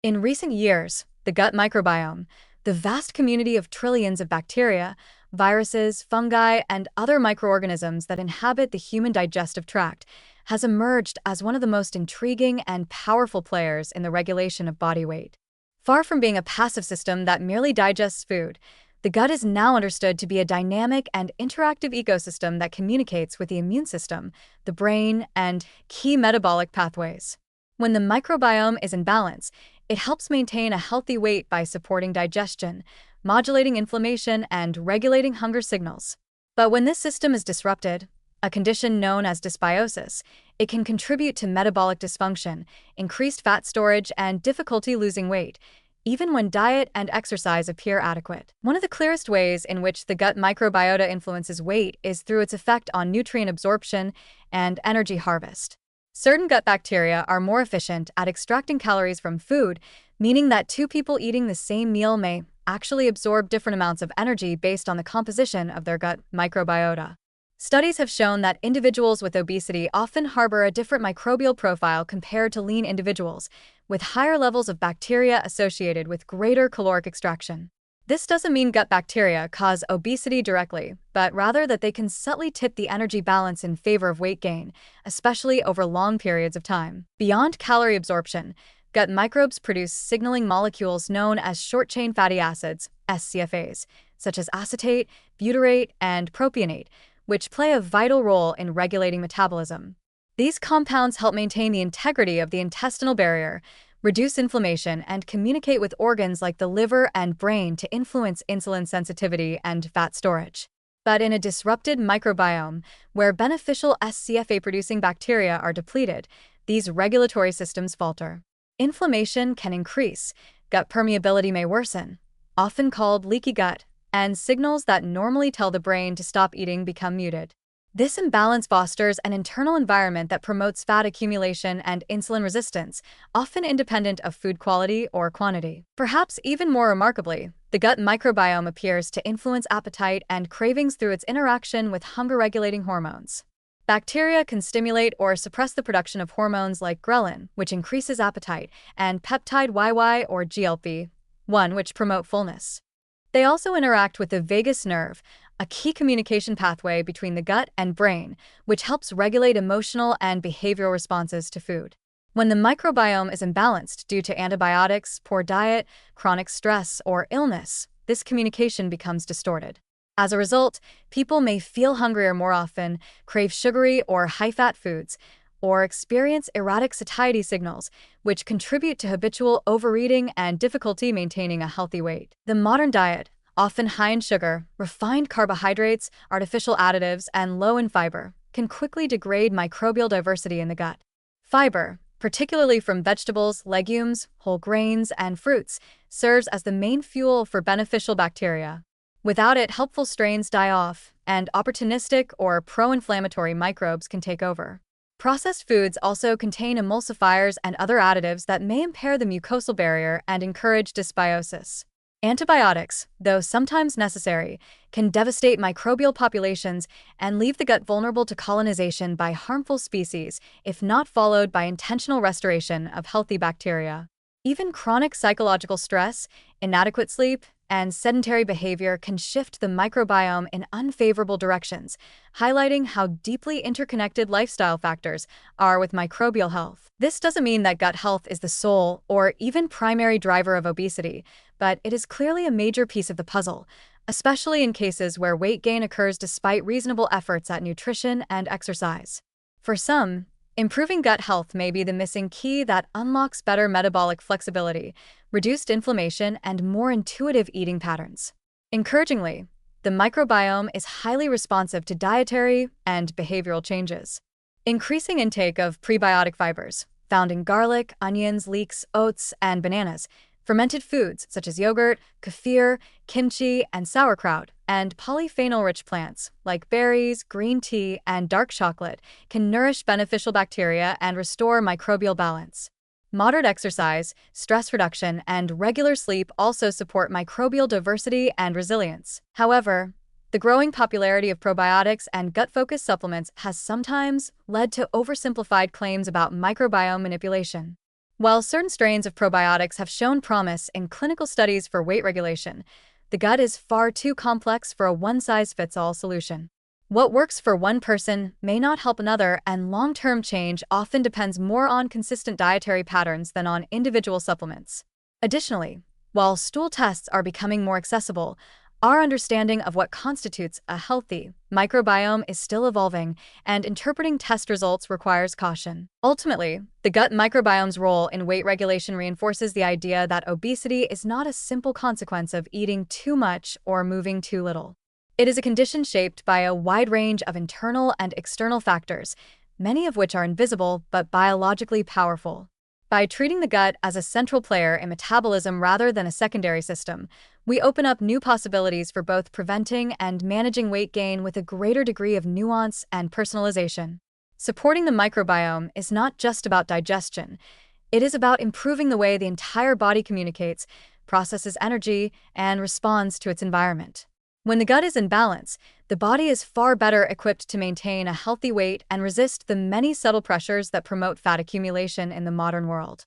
In recent years, the gut microbiome, the vast community of trillions of bacteria, viruses, fungi, and other microorganisms that inhabit the human digestive tract, has emerged as one of the most intriguing and powerful players in the regulation of body weight. Far from being a passive system that merely digests food, the gut is now understood to be a dynamic and interactive ecosystem that communicates with the immune system, the brain, and key metabolic pathways. When the microbiome is in balance, it helps maintain a healthy weight by supporting digestion, modulating inflammation, and regulating hunger signals. But when this system is disrupted, a condition known as dysbiosis, it can contribute to metabolic dysfunction, increased fat storage, and difficulty losing weight, even when diet and exercise appear adequate. One of the clearest ways in which the gut microbiota influences weight is through its effect on nutrient absorption and energy harvest. Certain gut bacteria are more efficient at extracting calories from food, meaning that two people eating the same meal may actually absorb different amounts of energy based on the composition of their gut microbiota. Studies have shown that individuals with obesity often harbor a different microbial profile compared to lean individuals, with higher levels of bacteria associated with greater caloric extraction. This doesn't mean gut bacteria cause obesity directly, but rather that they can subtly tip the energy balance in favor of weight gain, especially over long periods of time. Beyond calorie absorption, gut microbes produce signaling molecules known as short-chain fatty acids, SCFAs, such as acetate, butyrate, and propionate, which play a vital role in regulating metabolism. These compounds help maintain the integrity of the intestinal barrier, reduce inflammation, and communicate with organs like the liver and brain to influence insulin sensitivity and fat storage. But in a disrupted microbiome, where beneficial SCFA-producing bacteria are depleted, these regulatory systems falter. Inflammation can increase, gut permeability may worsen, often called leaky gut, and signals that normally tell the brain to stop eating become muted. This imbalance fosters an internal environment that promotes fat accumulation and insulin resistance, often independent of food quality or quantity. Perhaps even more remarkably, the gut microbiome appears to influence appetite and cravings through its interaction with hunger-regulating hormones. Bacteria can stimulate or suppress the production of hormones like ghrelin, which increases appetite, and peptide YY or GLP-1, which promote fullness. They also interact with the vagus nerve, a key communication pathway between the gut and brain, which helps regulate emotional and behavioral responses to food. When the microbiome is imbalanced due to antibiotics, poor diet, chronic stress, or illness, this communication becomes distorted. As a result, people may feel hungrier more often, crave sugary or high-fat foods, or experience erratic satiety signals, which contribute to habitual overeating and difficulty maintaining a healthy weight. The modern diet, often high in sugar, refined carbohydrates, artificial additives, and low in fiber, can quickly degrade microbial diversity in the gut. Fiber, particularly from vegetables, legumes, whole grains, and fruits, serves as the main fuel for beneficial bacteria. Without it, helpful strains die off, and opportunistic or pro-inflammatory microbes can take over. Processed foods also contain emulsifiers and other additives that may impair the mucosal barrier and encourage dysbiosis. Antibiotics, though sometimes necessary, can devastate microbial populations and leave the gut vulnerable to colonization by harmful species if not followed by intentional restoration of healthy bacteria. Even chronic psychological stress, inadequate sleep, and sedentary behavior can shift the microbiome in unfavorable directions, highlighting how deeply interconnected lifestyle factors are with microbial health. This doesn't mean that gut health is the sole or even primary driver of obesity, but it is clearly a major piece of the puzzle, especially in cases where weight gain occurs despite reasonable efforts at nutrition and exercise. For some, improving gut health may be the missing key that unlocks better metabolic flexibility, reduced inflammation, and more intuitive eating patterns. Encouragingly, the microbiome is highly responsive to dietary and behavioral changes. Increasing intake of prebiotic fibers, found in garlic, onions, leeks, oats, and bananas, fermented foods such as yogurt, kefir, kimchi, and sauerkraut, and polyphenol-rich plants like berries, green tea, and dark chocolate can nourish beneficial bacteria and restore microbial balance. Moderate exercise, stress reduction, and regular sleep also support microbial diversity and resilience. However, the growing popularity of probiotics and gut-focused supplements has sometimes led to oversimplified claims about microbiome manipulation. While certain strains of probiotics have shown promise in clinical studies for weight regulation, the gut is far too complex for a one-size-fits-all solution. What works for one person may not help another, and long-term change often depends more on consistent dietary patterns than on individual supplements. Additionally, while stool tests are becoming more accessible, our understanding of what constitutes a healthy microbiome is still evolving, and interpreting test results requires caution. Ultimately, the gut microbiome's role in weight regulation reinforces the idea that obesity is not a simple consequence of eating too much or moving too little. It is a condition shaped by a wide range of internal and external factors, many of which are invisible but biologically powerful. By treating the gut as a central player in metabolism rather than a secondary system, we open up new possibilities for both preventing and managing weight gain with a greater degree of nuance and personalization. Supporting the microbiome is not just about digestion, it is about improving the way the entire body communicates, processes energy, and responds to its environment. When the gut is in balance, the body is far better equipped to maintain a healthy weight and resist the many subtle pressures that promote fat accumulation in the modern world.